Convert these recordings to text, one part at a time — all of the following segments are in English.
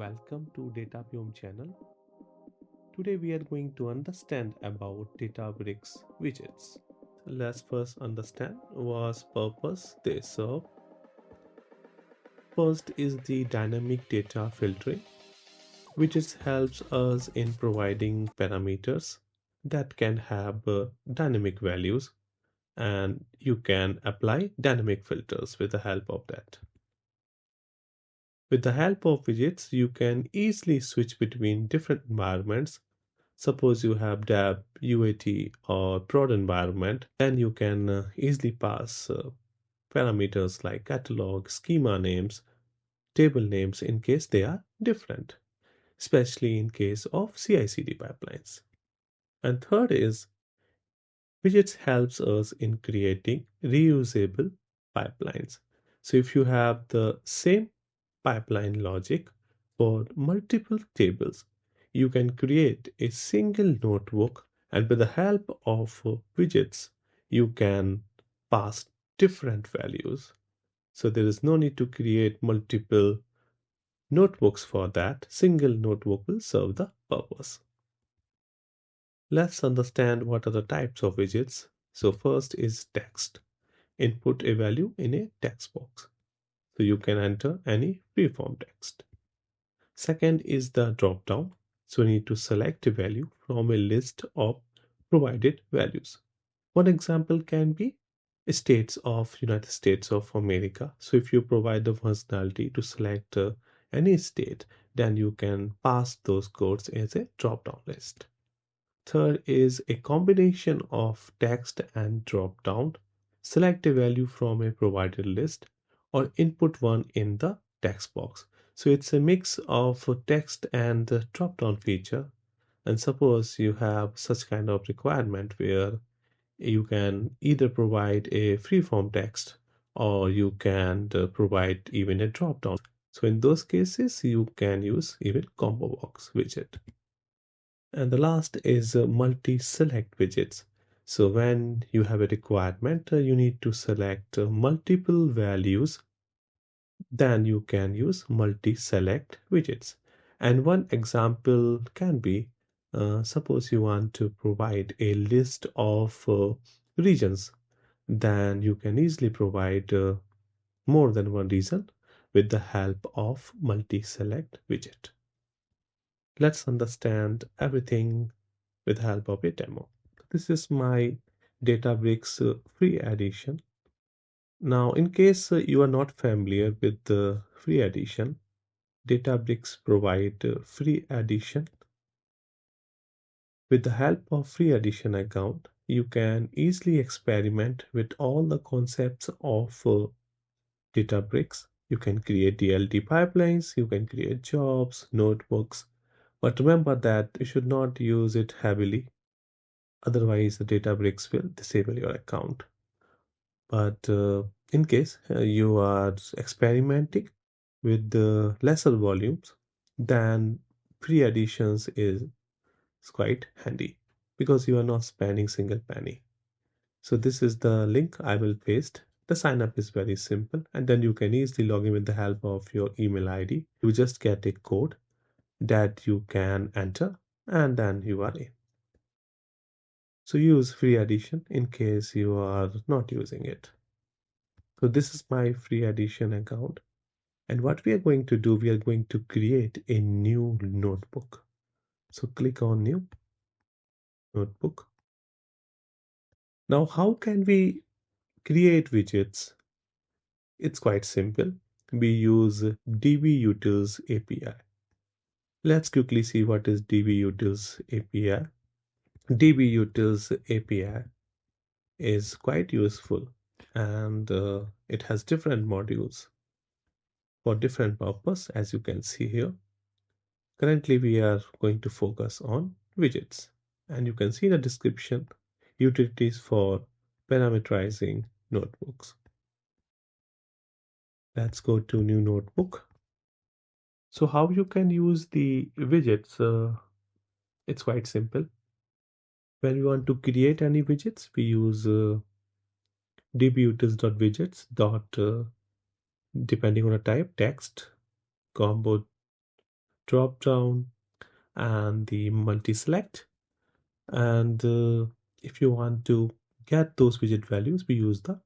Welcome to Datapium channel. Today we are going to understand about Databricks widgets. Let's first understand what purpose they serve. First is the dynamic data filtering, which helps us in providing parameters that can have dynamic values, and you can apply dynamic filters with the help of that. With the help of widgets, you can easily switch between different environments. Suppose you have DAB, UAT, or prod environment, then you can easily pass parameters like catalog, schema names, table names in case they are different, especially in case of CI/CD pipelines. And third is widgets helps us in creating reusable pipelines. So if you have the same pipeline logic for multiple tables, you can create a single notebook, and with the help of widgets, you can pass different values. So there is no need to create multiple notebooks for that. Single notebook will serve the purpose. Let's understand what are the types of widgets. So first is text. Input a value in a text box. So you can enter any freeform text. Second is the drop down. So we need to select a value from a list of provided values. One example can be states of United States of America. So if you provide the functionality to select any state, then you can pass those codes as a drop down list. Third is a combination of text and drop down. Select a value from a provided list or input one in the text box. So it's a mix of text and the drop down feature. And suppose you have such kind of requirement where you can either provide a freeform text or you can provide even a drop down. So in those cases, you can use even combo box widget. And the last is multi-select widgets. So when you have a requirement, you need to select multiple values, then you can use multi-select widgets. And one example can be, suppose you want to provide a list of regions, then you can easily provide more than one region with the help of multi-select widget. Let's understand everything with the help of a demo. This is my Databricks free edition. Now, in case you are not familiar with the free edition, Databricks provide free edition. With the help of free edition account, you can easily experiment with all the concepts of Databricks. You can create DLT pipelines, you can create jobs, notebooks, but remember that you should not use it heavily. Otherwise, the Databricks will disable your account. But in case you are experimenting with the lesser volumes, then free editions is quite handy because you are not spending single penny. So this is the link I will paste. The sign up is very simple, and then you can easily log in with the help of your email ID. You just get a code that you can enter, and then you are in. So use free edition in case you are not using it. So this is my free edition account. And what we are going to do, we are going to create a new notebook. So click on new notebook. Now, how can we create widgets? It's quite simple. We use dbutils API. Let's quickly see what is dbutils API. dbutils API is quite useful, and it has different modules for different purpose, as you can see here. Currently, we are going to focus on widgets, and you can see the description, utilities for parameterizing notebooks. Let's go to new notebook. So how you can use the widgets? It's quite simple. When we want to create any widgets, we use dbutils.widgets. Depending on the type, text, combo, drop down and the multi-select. And if you want to get those widget values, we use the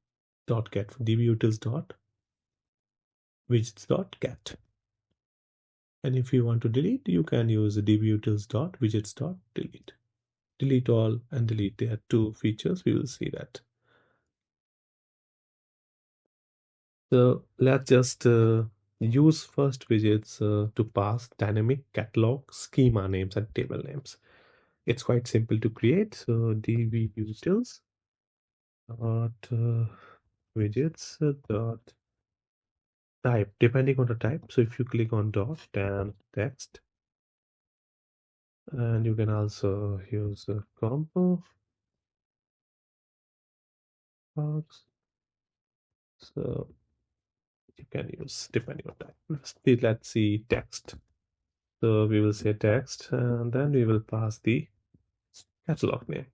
dot get dbutils dot widgets dot get. And if you want to delete, you can use dbutils dot widgets dot delete. Delete all and delete. There are two features. We will see that. So let's just use first widgets to pass dynamic catalog schema names and table names. It's quite simple to create. So dbutils dot widgets dot type, depending on the type. So if you click on dot, then text, and you can also use a combo box. So you can use depending on type. Let's see text. So we will say text, and then we will pass the catalog name.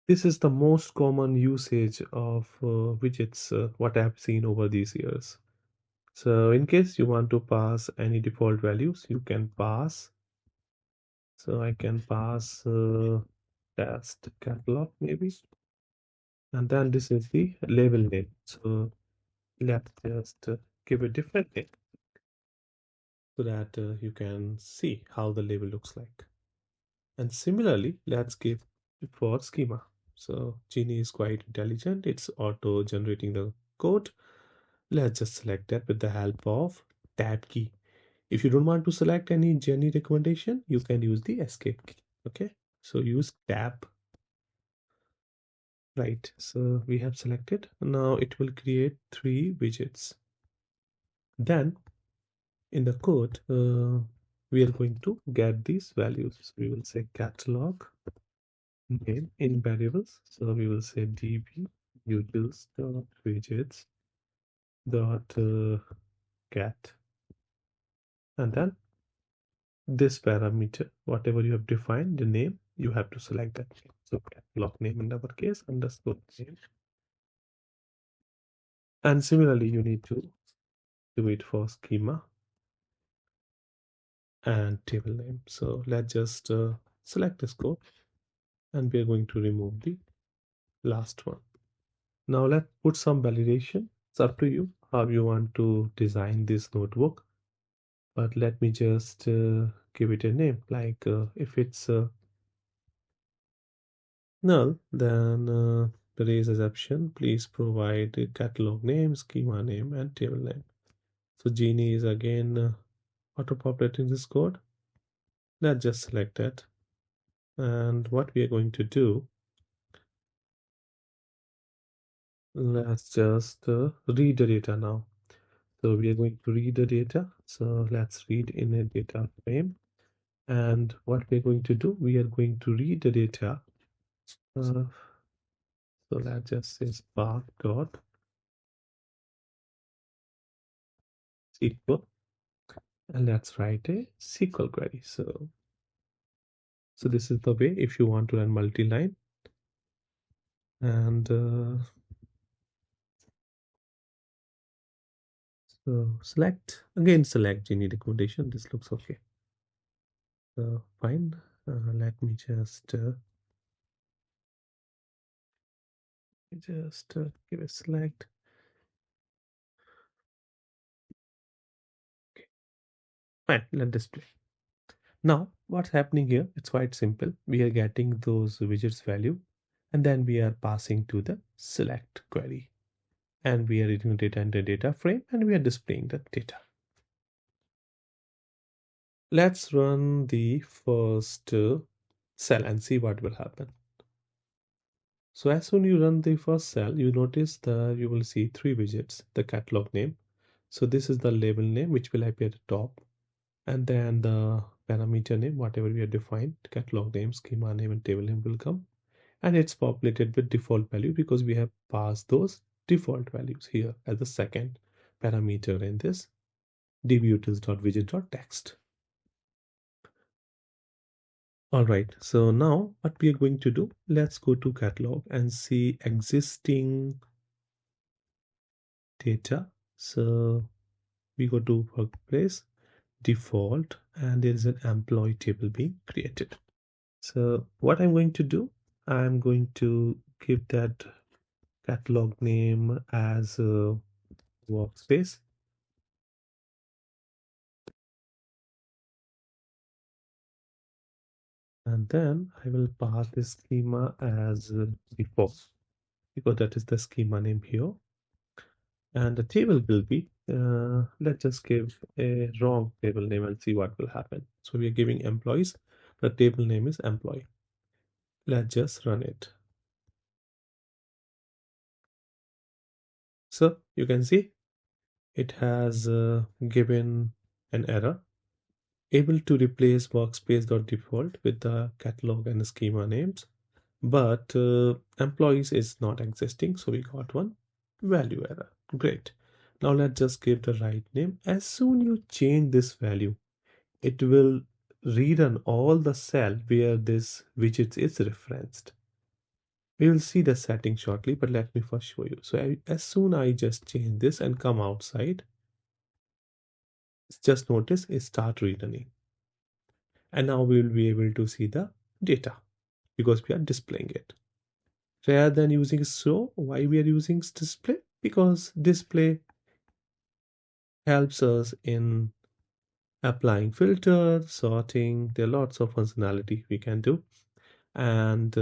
This is the most common usage of widgets, what I've seen over these years. So in case you want to pass any default values, you can pass. So I can pass test catalog maybe. And then this is the label name. So let's just give a different name so that you can see how the label looks like. And similarly, let's give for schema. So Genie is quite intelligent. It's auto generating the code. Let's just select that with the help of tab key. If you don't want to select any Genie recommendation, you can use the escape key. Okay, so use tab. Right, so we have selected. Now it will create 3 widgets. Then in the code, we are going to get these values. So we will say catalog name in variables. So we will say db utils dot widgets dot get, and then this parameter, whatever you have defined, the name, you have to select that. So catalog name in our case underscore name. And similarly, you need to do it for schema and table name. So let's just select this code, and we are going to remove the last one. Now let's put some validation. It's up to you how you want to design this notebook, but let me just give it a name. Like if it's null, then there is exception. Please provide a catalog name, schema name, and table name. So Genie is again auto-populating this code. Let's just select that. And what we are going to do, let's just read the data now. So we are going to read the data. So let's read in a data frame. And what we're going to do, we are going to read the data. So let's just say spark dot SQL, and let's write a SQL query. So this is the way if you want to run multi-line. And so select Genie recommendation. This looks okay. So fine. Let me just give a select. Okay. Fine. Let display. Now what's happening here? It's quite simple. We are getting those widgets value, and then we are passing to the select query, and we are reading data in the data frame, and we are displaying the data. Let's run the first cell and see what will happen. So as soon you run the first cell, you notice that you will see 3 widgets, the catalog name. So this is the label name which will appear at the top, and then the parameter name, whatever we have defined, catalog name, schema name, and table name will come, and it's populated with default value because we have passed those default values here as the second parameter in this dbutils.widget.text. All right, so now what we are going to do, let's go to catalog and see existing data. So we go to workplace, default, and there is an employee table being created. So what I'm going to do, I'm going to give that catalog name as workspace, and then I will pass this schema as default because that is the schema name here. And the table will be, let's just give a wrong table name and see what will happen. So we are giving employees, the table name is employee. Let's just run it. So you can see it has given an error, able to replace workspace.default with the catalog and schema names, but employees is not existing, so we got one value error. Great. Now let's just give the right name. As soon you change this value, it will rerun all the cell where this widget is referenced. We will see the setting shortly, but let me first show you. So as soon I just change this and come outside, just notice it start rerunning. And now we will be able to see the data because we are displaying it. Rather than using show, why we are using display? Because display helps us in applying filter, sorting. There are lots of functionality we can do. And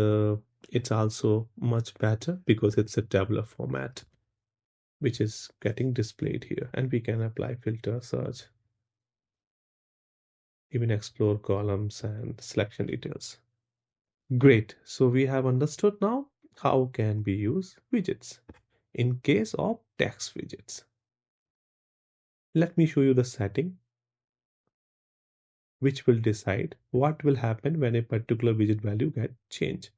it's also much better because it's a tabular format which is getting displayed here, and we can apply filter, search, even explore columns and selection details. Great. So we have understood now how can we use widgets in case of text widgets. Let me show you the setting which will decide what will happen when a particular widget value get changed.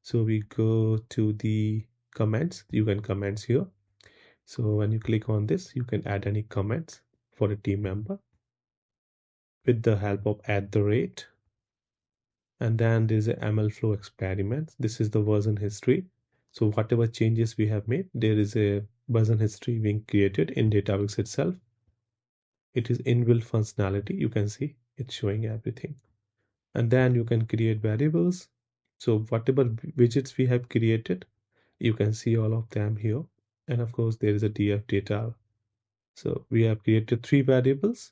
So we go to the comments. You can comments here. So when you click on this, you can add any comments for a team member with the help of @. And then there's a ML flow experiment. This is the version history. So whatever changes we have made, there is a version history being created in Databricks itself. It is inbuilt functionality. You can see it's showing everything. And then you can create variables. So whatever widgets we have created, you can see all of them here. And of course, there is a df data. So we have created 3 variables.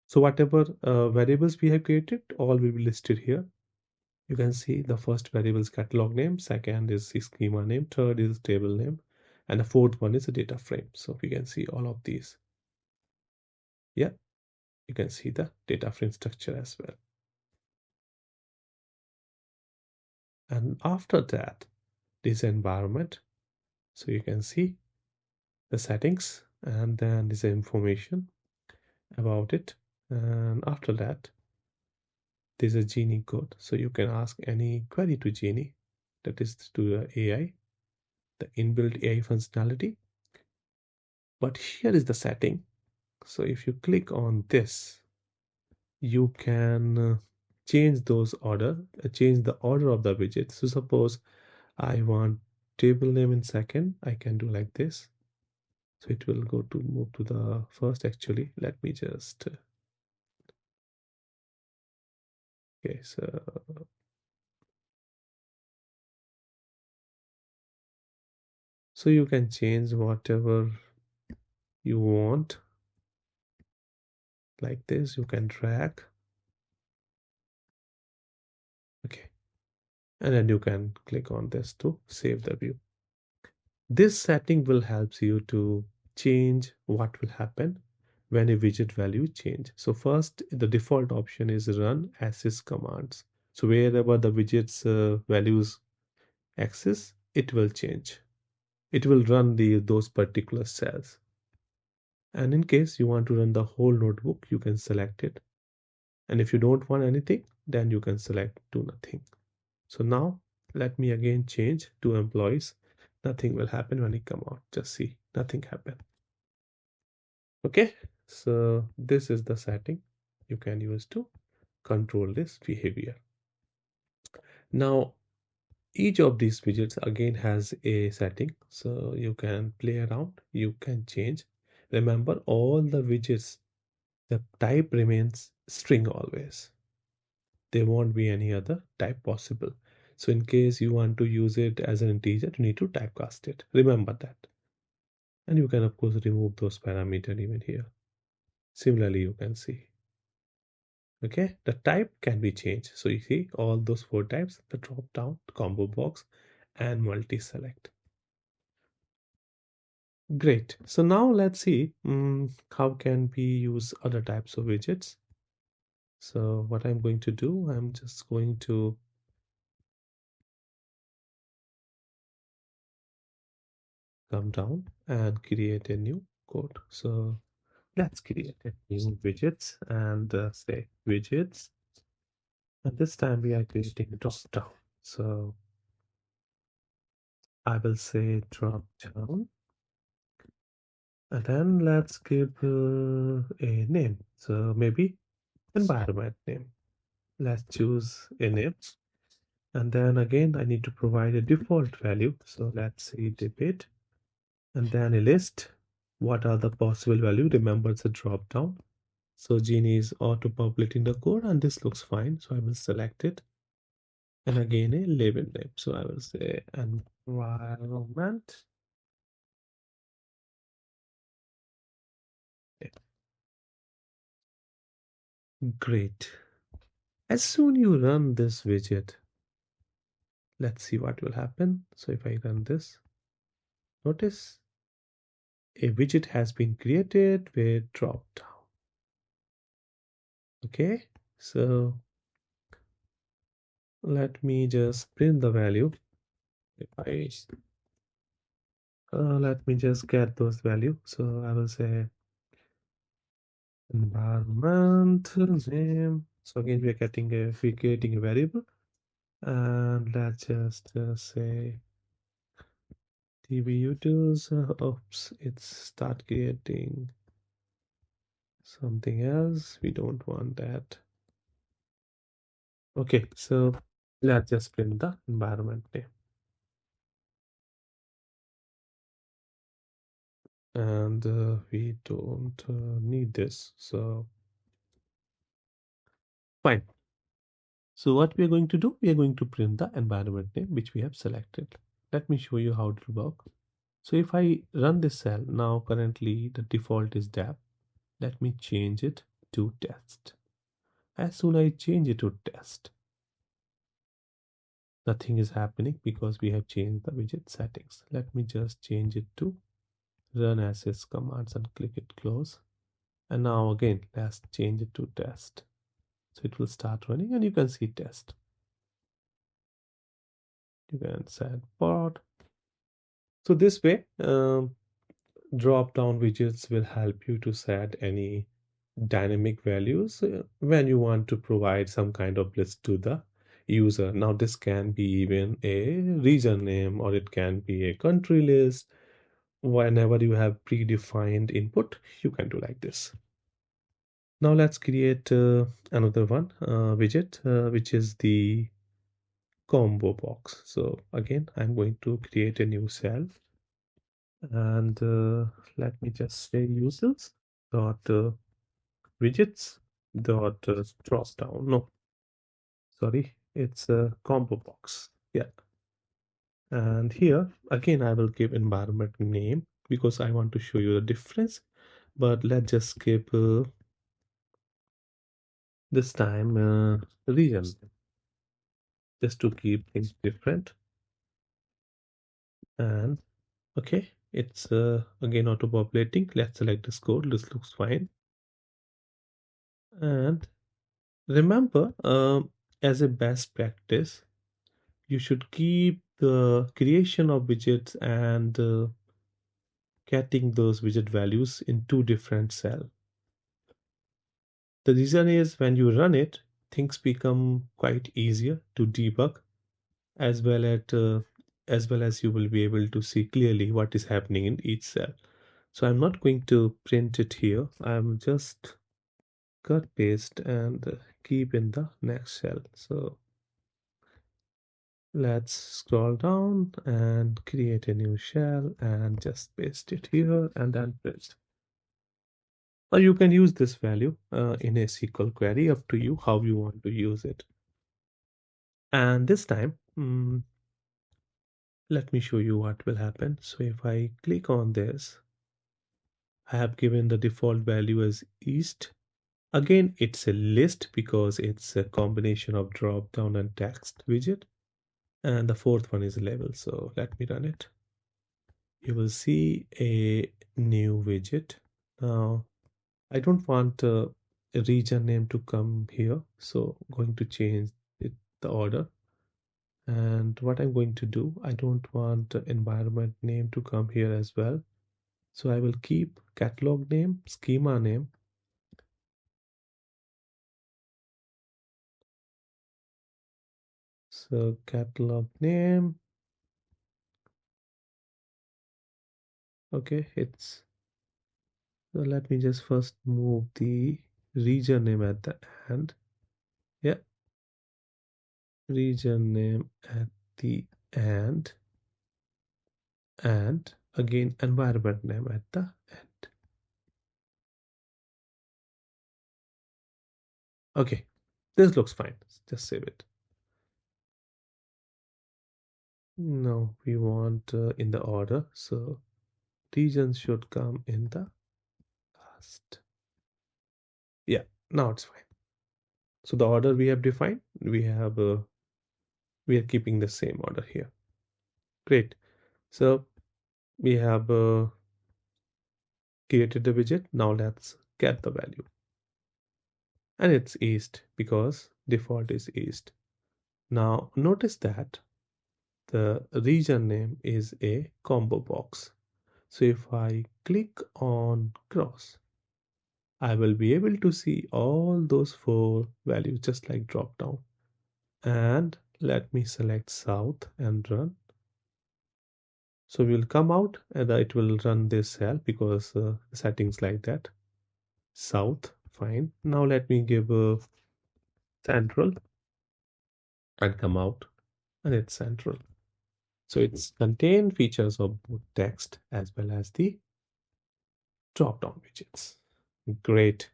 So whatever variables we have created, all will be listed here. You can see the first variable is catalog name, second is the schema name, third is table name, and the fourth one is a data frame. So we can see all of these. Yeah, you can see the data frame structure as well. And after that, this environment. So you can see the settings, and then this information about it. And after that, there's a Genie code. So you can ask any query to Genie, that is to the AI, the inbuilt AI functionality. But here is the setting. So if you click on this, you can change change the order of the widget. So suppose I want table name in second, I can do like this. So it will move to the first. Actually, let me just okay. So you can change whatever you want like this. You can drag, okay, and then you can click on this to save the view. This setting will help you to change what will happen when a widget value change. So first, the default option is run assist commands. So wherever the widget's values access, it will change. It will run those particular cells. And in case you want to run the whole notebook, you can select it. And if you don't want anything, then you can select do nothing. So now let me again change to employees. Nothing will happen when it come out. Just see, nothing happened. Okay, so this is the setting you can use to control this behavior. Now each of these widgets again has a setting, so you can play around, you can change. Remember, all the widgets The type remains string always. There won't be any other type possible. So in case you want to use it as an integer, you need to typecast it. Remember that. And you can of course remove those parameters even here. Similarly, you can see. Okay, the type can be changed. So you see all those four types, the drop down, combo box, and multi-select. Great. So now let's see how can we use other types of widgets. So what I'm going to do, I'm just going to come down and create a new code. So let's create a new widgets and say widgets. And this time we are creating a drop down. So I will say drop down. And then let's give a name. So maybe environment name. Let's choose a name. And then again, I need to provide a default value. So let's say debit and then a list. What are the possible value? Remember, it's a drop down. So Genie is auto populating the code and this looks fine. So I will select it. And again, a label name. So I will say environment. Okay. Great. As soon you run this widget, let's see what will happen. So if I run this, notice a widget has been created with drop down. Okay, so let me just print the value. If I let me just get those value. So I will say environment name. So again, we're creating a variable, and let's just say TV utils. Oops, it's start creating something else. We don't want that. Okay, so let's just print the environment name. And we don't need this, so fine. So what we are going to do, we are going to print the environment name which we have selected. Let me show you how it will work. So if I run this cell, now currently the default is dev. Let me change it to test. As soon as I change it to test, nothing is happening because we have changed the widget settings. Let me just change it to run as is commands and click it close. And now again, let's change it to test. So it will start running and you can see test. You can set pod. So this way, drop down widgets will help you to set any dynamic values when you want to provide some kind of list to the user. Now this can be even a region name or it can be a country list. Whenever you have predefined input, you can do like this. Now let's create another one widget, which is the combo box. So again, I'm going to create a new cell and let me just say users dot widgets dot drop down. No, sorry, it's a combo box. Yeah. And here again, I will give environment name because I want to show you the difference. But let's just skip this time region just to keep things different. And okay, it's again auto populating. Let's select this code. This looks fine. And remember, as a best practice, you should keep the creation of widgets and getting those widget values in two different cells. The reason is when you run it, things become quite easier to debug as well as well as you will be able to see clearly what is happening in each cell. So I'm not going to print it here. I'm just cut paste and keep in the next cell. So let's scroll down and create a new shell and just paste it here and then print. Or you can use this value in a SQL query, up to you how you want to use it. And this time, let me show you what will happen. So if I click on this, I have given the default value as East. Again, it's a list because it's a combination of drop down and text widget. And the fourth one is a label. So let me run it. You will see a new widget. Now, I don't want a region name to come here. So I'm going to change the order. And what I'm going to do, I don't want the environment name to come here as well. So I will keep catalog name, schema name. So catalog name. Okay, so let me just first move the region name at the end. Yeah, region name at the end. And again, environment name at the end. Okay, this looks fine. Just save it. No, we want in the order. So regions should come in the last. Yeah, now it's fine. So the order we have defined, we are keeping the same order here. Great. So we have created the widget. Now let's get the value. And it's East because default is East. Now notice that the region name is a combo box. So if I click on cross, I will be able to see all those four values just like drop down. And let me select South and run. So we'll come out and it will run this cell because settings like that. South, fine. Now let me give central and come out and it's central. So it's contain features of both text as well as the drop down widgets. Great.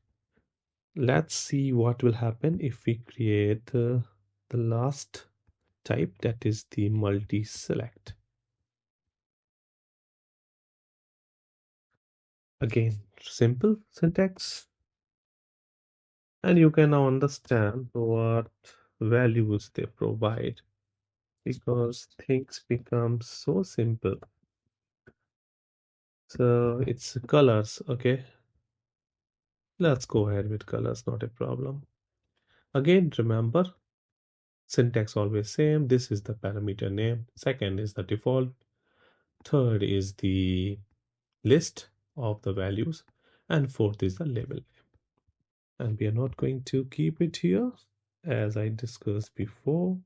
Let's see what will happen if we create the last type, that is the multi-select. Again, simple syntax. And you can now understand what values they provide because things become so simple. So it's colors, okay? Let's go ahead with colors, not a problem. Again, remember, syntax always same. This is the parameter name. Second is the default. Third is the list of the values. And fourth is the label. And we are not going to keep it here as I discussed before.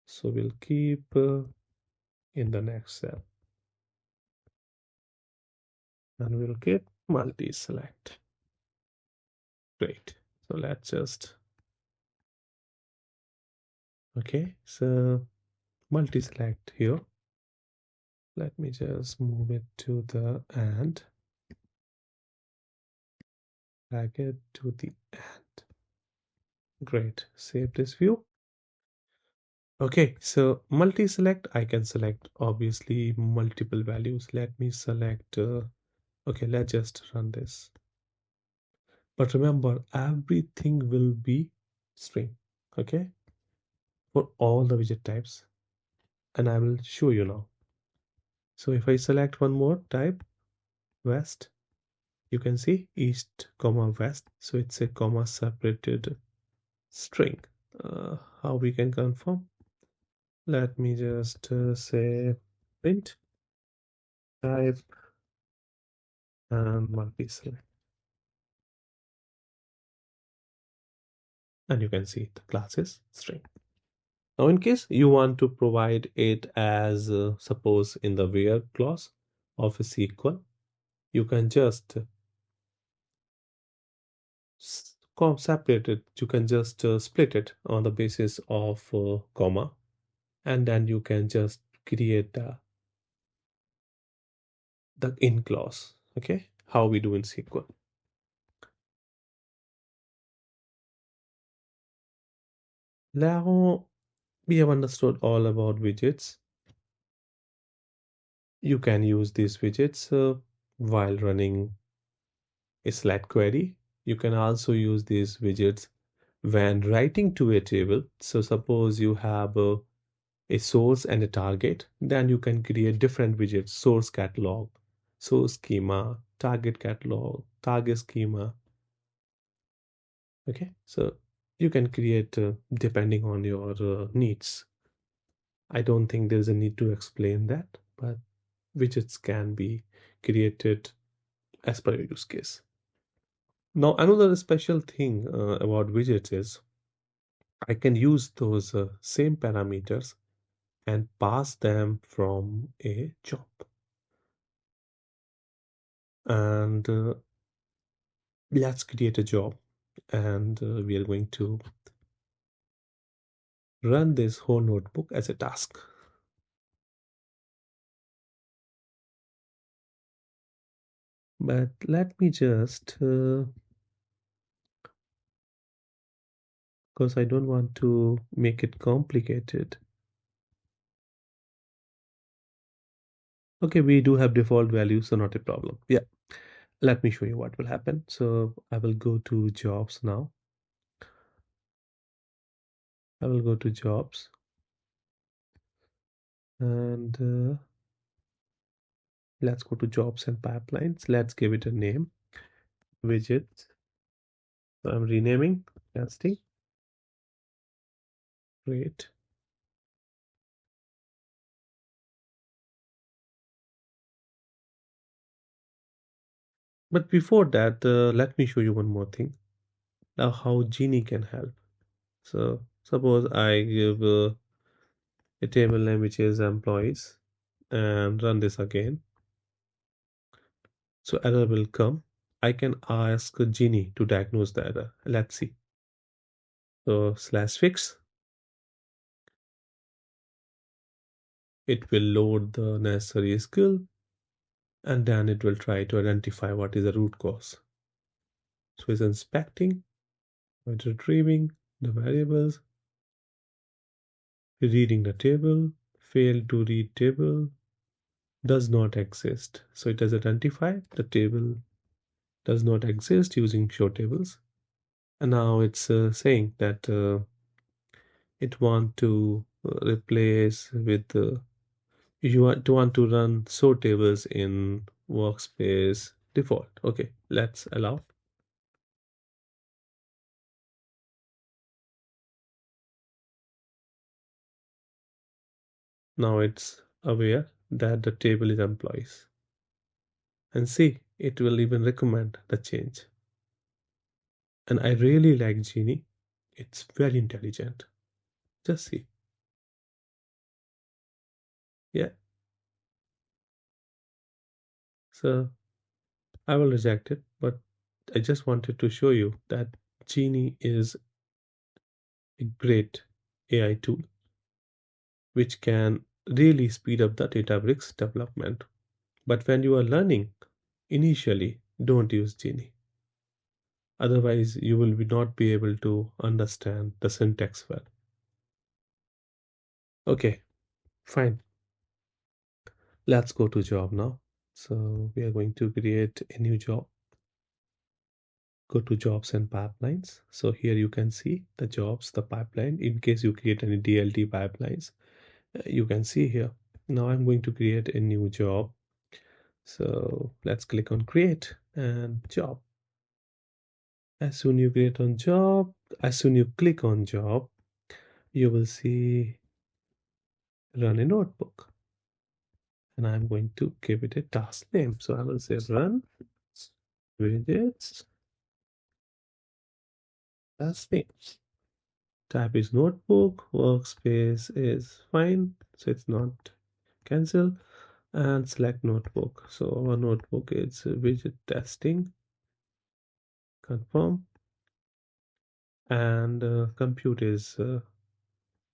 So we'll keep in the next cell. And we'll get multi-select. Great. So let's just, okay, so multi-select here. Let me just move it to the end. Drag it to the end. Great. Save this view. Okay, so multi-select, I can select obviously multiple values. Let me select, okay, let's just run this. But remember, everything will be string, okay, for all the widget types. And I will show you now. So if I select one more type, West, you can see East, comma West. So it's a comma separated string. How we can confirm? Let me just say print type and multi-select. And you can see the class is string. Now, in case you want to provide it as suppose in the where clause of a SQL, you can just separate it. You can just split it on the basis of comma, and then you can just create the in clause. Okay, how we do in SQL. Now we have understood all about widgets. You can use these widgets while running a select query. You can also use these widgets when writing to a table. So suppose you have a source and a target, then you can create different widgets: source catalog, source schema, target catalog, target schema. Okay, so you can create depending on your needs. I don't think there's a need to explain that, but widgets can be created as per your use case. Now, another special thing about widgets is I can use those same parameters and pass them from a job. And let's create a job, and we are going to run this whole notebook as a task. But let me just, because I don't want to make it complicated. Okay, we do have default values, so not a problem. Yeah, let me show you what will happen. So I will go to jobs now. I will go to jobs, and let's go to jobs and pipelines. Let's give it a name, widget. So I'm renaming testing. Great. But before that, let me show you one more thing. Now, how Genie can help. So suppose I give a table name which is employees and run this again. So error will come. I can ask Genie to diagnose the error. Let's see. So slash fix. It will load the necessary skill, and then it will try to identify what is the root cause. So it's inspecting, it's retrieving the variables, reading the table, failed to read table, does not exist. So it has identified the table does not exist using show tables. And now it's saying that it want to replace with you want to run show tables in workspace default. Okay, let's allow. Now it's aware that the table is employees. And see, it will even recommend the change. And I really like Genie. It's very intelligent. Just see. Yeah. So I will reject it, but I just wanted to show you that Genie is a great AI tool which can really speed up the Databricks development. But when you are learning, initially don't use Genie. Otherwise, you will not be able to understand the syntax well. Okay, fine. Let's go to job now. So we are going to create a new job. Go to jobs and pipelines. So here you can see the jobs, the pipeline. In case you create any DLT pipelines, you can see here. Now I'm going to create a new job. So let's click on create and job. As soon you create on job, as soon you click on job, you will see run a notebook. And I'm going to give it a task name. So I will say run widgets task name. Type is notebook, workspace is fine, so it's not cancel, and select notebook. So our notebook is widget testing, confirm, and compute is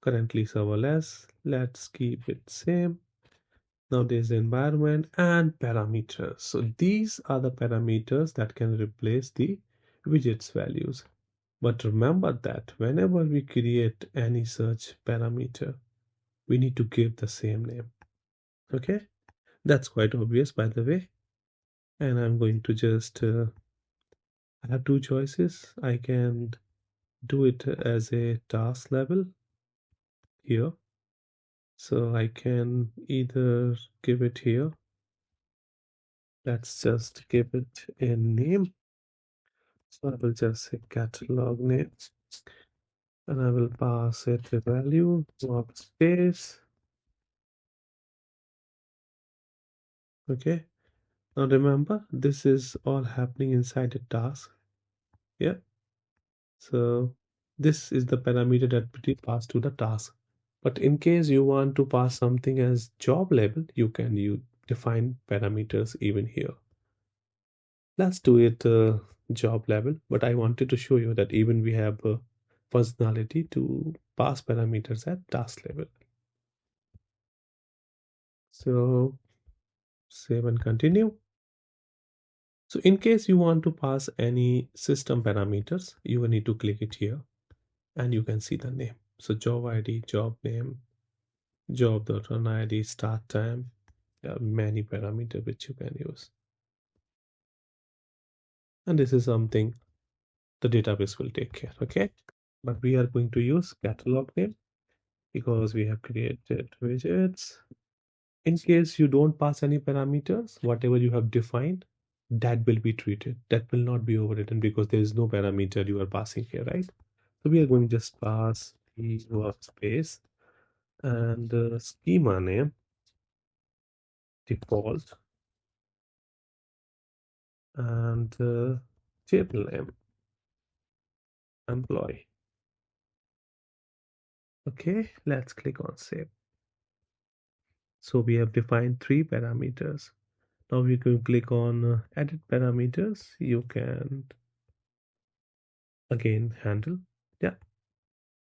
currently serverless. Let's keep it same. Now there's the environment and parameters. So these are the parameters that can replace the widgets values. But remember that whenever we create any such parameter, we need to give the same name. Okay, that's quite obvious, by the way. And I'm going to just I have two choices. I can do it as a task level here. So I can either give it here. Let's just give it a name. So I will just say catalog name, and I will pass it a value, workspace. Okay. Now remember, this is all happening inside a task. Yeah. So this is the parameter that we pass to the task. But in case you want to pass something as job label, you can define parameters even here. Let's do it job level, but I wanted to show you that even we have functionality to pass parameters at task level. So save and continue. So in case you want to pass any system parameters, you will need to click it here and you can see the name. So job ID, job name, job.run ID, start time. There are many parameters which you can use. And this is something the database will take care, okay? But we are going to use catalog name because we have created widgets. In case you don't pass any parameters, whatever you have defined, that will be treated. That will not be overridden because there is no parameter you are passing here, right? So we are going to just pass the workspace and schema name, default, and table name, employee. Okay, let's click on save. So we have defined three parameters. Now we can click on edit parameters. You can again handle. Yeah.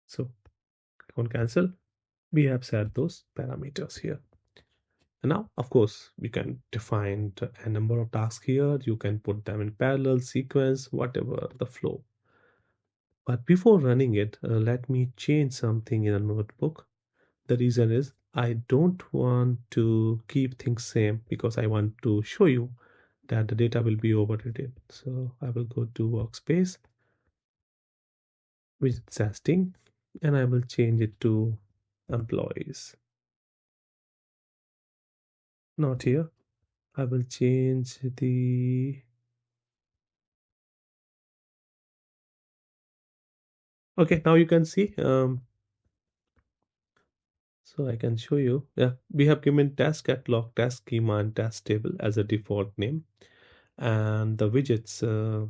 So click on cancel. We have set those parameters here. And now, of course, we can define a number of tasks here. You can put them in parallel, sequence, whatever the flow. But before running it, let me change something in a notebook. The reason is I don't want to keep things same because I want to show you that the data will be overridden. So I will go to workspace, which is testing, and I will change it to employees. Not here. I will change the. Okay, now you can see. So I can show you. Yeah, we have given task catalog, task schema, and task table as a default name, and the widgets, the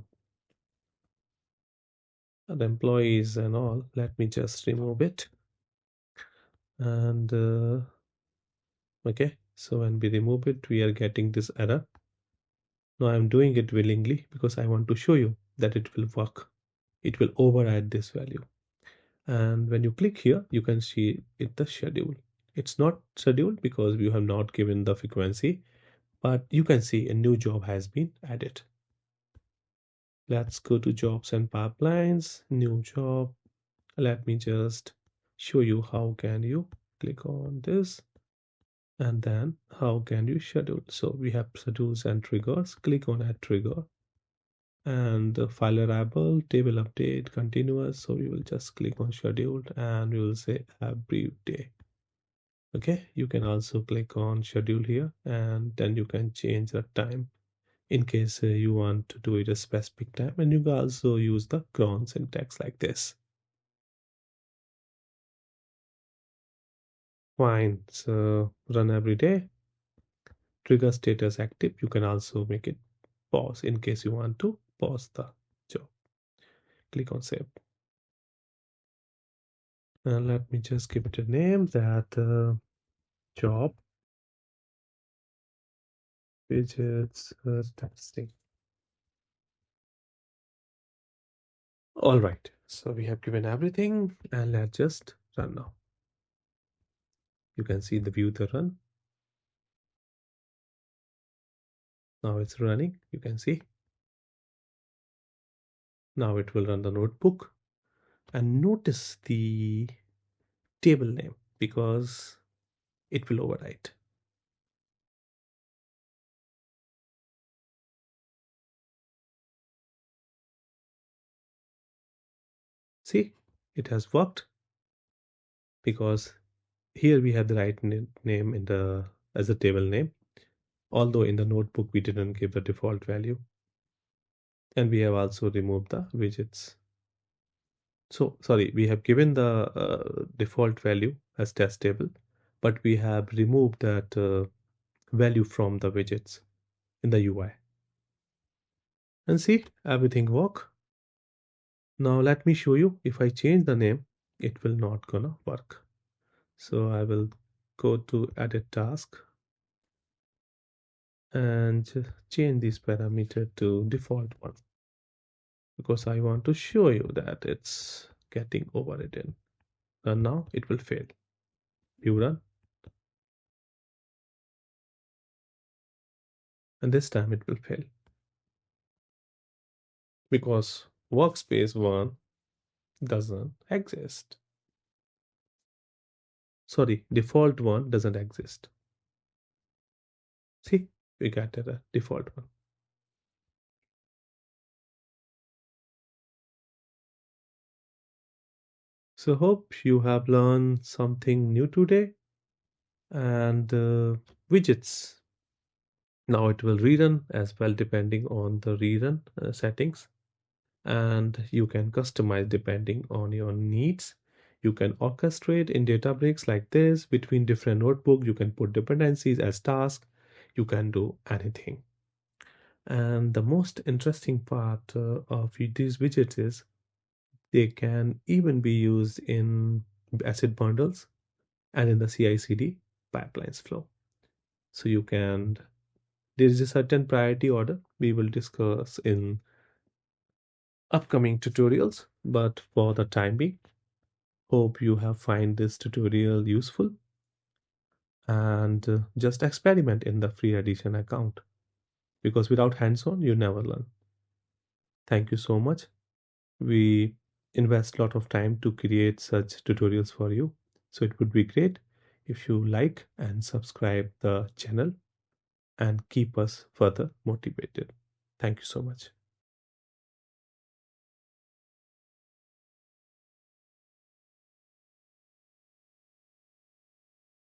employees, and all. Let me just remove it. And okay, so when we remove it, we are getting this error. Now I'm doing it willingly because I want to show you that it will work. It will override this value. And when you click here, you can see it the schedule. It's not scheduled because we have not given the frequency, but you can see a new job has been added. Let's go to jobs and pipelines, new job. Let me just show you how can you click on this and then how can you schedule. So we have schedules and triggers. Click on add trigger and the file variable, table update, continuous. So we will just click on scheduled and we will say every day. Okay, you can also click on schedule here and then you can change the time in case you want to do it a specific time, and you can also use the cron syntax like this. Fine, so run every day, trigger status active. You can also make it pause in case you want to pause the job. Click on save. And let me just give it a name that job widgets testing. All right, so we have given everything and let's just run now. You can see the view the run. Now it's running, you can see. Now it will run the notebook. And notice the table name because it will overwrite. See, it has worked because here we have the right name in the as a table name, although in the notebook we didn't give the default value. And we have also removed the widgets. So sorry, we have given the default value as test table, but we have removed that value from the widgets in the UI. And see, everything work. Now let me show you, if I change the name, it will not gonna work. So I will go to edit task and change this parameter to default one because I want to show you that it's getting overridden. And now it will fail. You run, and this time it will fail because workspace one doesn't exist. Sorry, default one doesn't exist. See, we got a default one. So hope you have learned something new today. And widgets. Now it will rerun as well depending on the rerun settings. And you can customize depending on your needs. You can orchestrate in Databricks like this between different notebooks. You can put dependencies as tasks. You can do anything. And the most interesting part of these widgets is they can even be used in asset bundles and in the CI/CD pipelines flow. So you can, there is a certain priority order we will discuss in upcoming tutorials, but for the time being, hope you have find this tutorial useful and just experiment in the free edition account because without hands-on you never learn. Thank you so much. We invest a lot of time to create such tutorials for you, so it would be great if you like and subscribe the channel and keep us further motivated. Thank you so much.